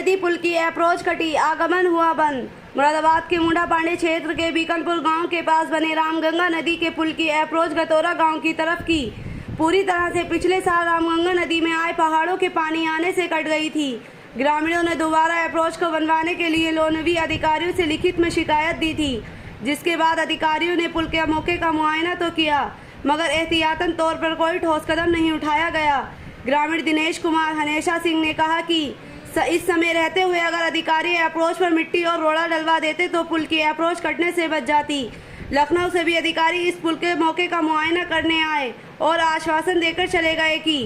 बेदी पुल की अप्रोच कटी, आगमन हुआ बंद। मुरादाबाद के मुंडा पांडे क्षेत्र के बीकनपुर गांव के पास बने रामगंगा नदी के पुल की अप्रोच गतौरा गांव की तरफ की पूरी तरह से पिछले साल रामगंगा नदी में आए पहाड़ों के पानी आने से कट गई थी। ग्रामीणों ने दोबारा अप्रोच को बनवाने के लिए लोनवी अधिकारियों से लिखित में शिकायत दी थी, जिसके बाद अधिकारियों ने पुल के मौके का मुआयना तो किया, मगर एहतियातन तौर पर कोई ठोस कदम नहीं उठाया गया। ग्रामीण दिनेश कुमार हनेशा सिंह ने कहा कि इस समय रहते हुए अगर अधिकारी अप्रोच पर मिट्टी और रोड़ा डलवा देते तो पुल की अप्रोच कटने से बच जाती। लखनऊ से भी अधिकारी इस पुल के मौके का मुआयना करने आए और आश्वासन देकर चले गए कि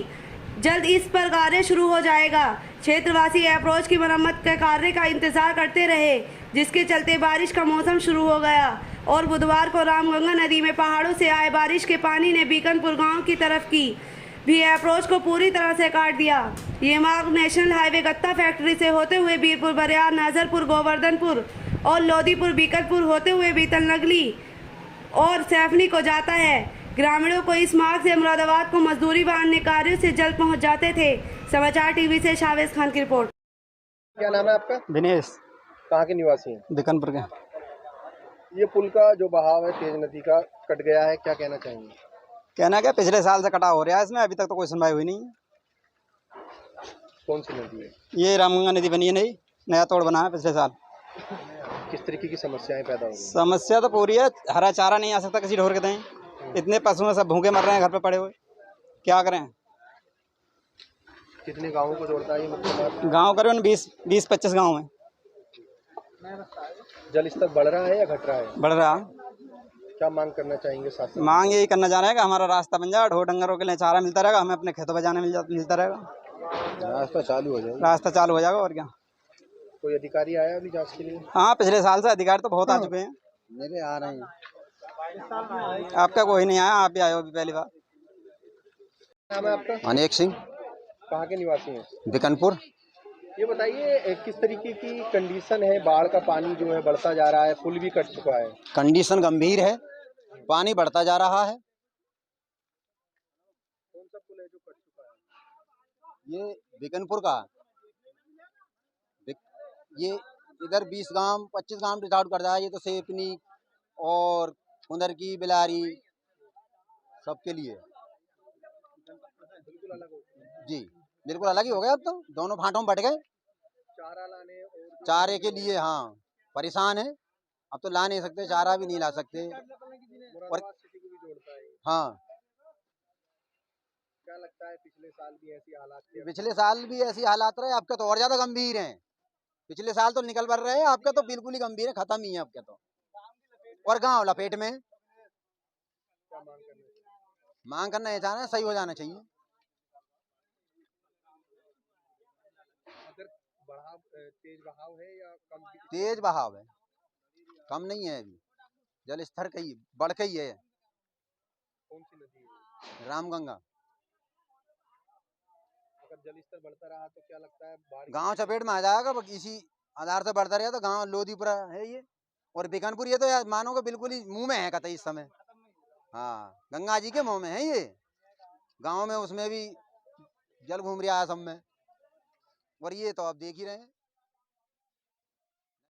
जल्द इस पर कार्य शुरू हो जाएगा। क्षेत्रवासी अप्रोच की मरम्मत के कार्य का इंतजार करते रहे, जिसके चलते बारिश का मौसम शुरू हो गया और बुधवार को रामगंगा नदी में पहाड़ों से आए बारिश के पानी ने बीकनपुर गांव की तरफ की भी अप्रोच को पूरी तरह से काट दिया। ये मार्ग नेशनल हाईवे गत्ता फैक्ट्री से होते हुए बीरपुर बरियार, नाजरपुर, गोवर्धनपुर और लोधीपुर, बीकनपुर होते हुए बीतल नगली और सैफनी को जाता है। ग्रामीणों को इस मार्ग से मुरादाबाद को मजदूरी व अन्य कार्यों से जल्द पहुंच जाते थे। समाचार टीवी से शावेज खान की रिपोर्ट। क्या नाम है आपका? दिनेश। कहाँ के निवासी हैं? बीकनपुर के। ये पुल का जो बहाव है तेज नदी का कट गया है, क्या कहना चाहेंगे? कहना क्या, पिछले साल से कटा हो रहा है, इसमें अभी तक तो कोई सुनवाई हुई नहीं है। कौन सी नदी है? ये रामगंगा नदी बनी है, नहीं नया तोड़ बना है पिछले साल। किस तरीके की समस्याएं पैदा हो रही हैं? समस्या तो पूरी है, हरा चारा नहीं आ सकता किसी ढोर के तहीं। इतने पशु हैं, सब भूखे मर रहे हैं घर पे पड़े हुए, क्या करें। कितने गांवों को जोड़ता है ये मुख्य मार्ग? गाँव करीबन 20-25 गाँव में। जल स्तर बढ़ रहा है या घट रहा है? बढ़ रहा। क्या मांग करना चाहेंगे शासन? मांग यही करना चाह रहे हैं कि हमारा रास्ता बन जाए, ढोर डंगरों के लिए चारा मिलता रहेगा, हमें अपने खेतों पर जाने मिलता रहेगा, रास्ता चालू हो जाएगा। रास्ता चालू हो जाएगा और क्या। कोई अधिकारी आया अभी जांच के लिए? हाँ, पिछले साल से अधिकारी तो बहुत आ चुके हैं। मेरे आ रहे हैं। आपका कोई नहीं आया, आप भी आए हो अभी पहली बार। नाम है आपका? अनेक सिंह, कहाँ के निवासी हैं? बीकनपुर। ये बताइए किस तरीके की कंडीशन है? बाढ़ का पानी जो है बढ़ता जा रहा है, पुल भी कट चुका है। कंडीशन गंभीर है, पानी बढ़ता जा रहा है। कौन सा पुल है जो कट चुका है? ये बीकनपुर का, ये इधर 20 गांव 25 गांव डिसाइड कर रहा है। ये तो सेपनी और उधर की बिलारी सबके लिए बिल्कुल अलग हो जी, बिल्कुल अलग ही हो गया। अब तो दोनों फांटों में बट गए। चारा लाने और चारे के लिए हाँ परेशान है, अब तो ला नहीं सकते, चारा भी नहीं ला सकते। मुरादाबाद सिटी को भी जोड़ता है। हाँ, क्या लगता है पिछले साल भी ऐसी हालात थे? पिछले साल भी ऐसी हालात रहे, आपका तो और ज्यादा गंभीर हैं। पिछले साल तो निकल बढ़ रहे हैं, आपका तो बिल्कुल ही गंभीर है, खत्म ही है आपका तो। और गांव लपेट में। क्या मांग करना चाहिए? मांग करना ये चाहना है, सही हो जाना चाहिए। अगर बढ़ाव तेज बहाव है या कम? तेज बहाव है, कम नहीं है। अभी जल स्तर का ही बढ़ के ही है। कौन सी नदी है? रामगंगा। अगर जल स्तर बढ़ता रहा तो क्या लगता है बारिश? गांव चपेट में आ जाएगा, बस इसी आधार से बढ़ता रहेगा तो गांव लोधीपुरा है ये और बीकानपुर, ये तो यार मानो कि बिल्कुल ही मुंह में है कतई इस समय। हाँ, गंगा जी के मुंह में है ये। गांव में उसमें भी जल घूम रहा है सब में, और ये तो आप देख ही रहे हैं।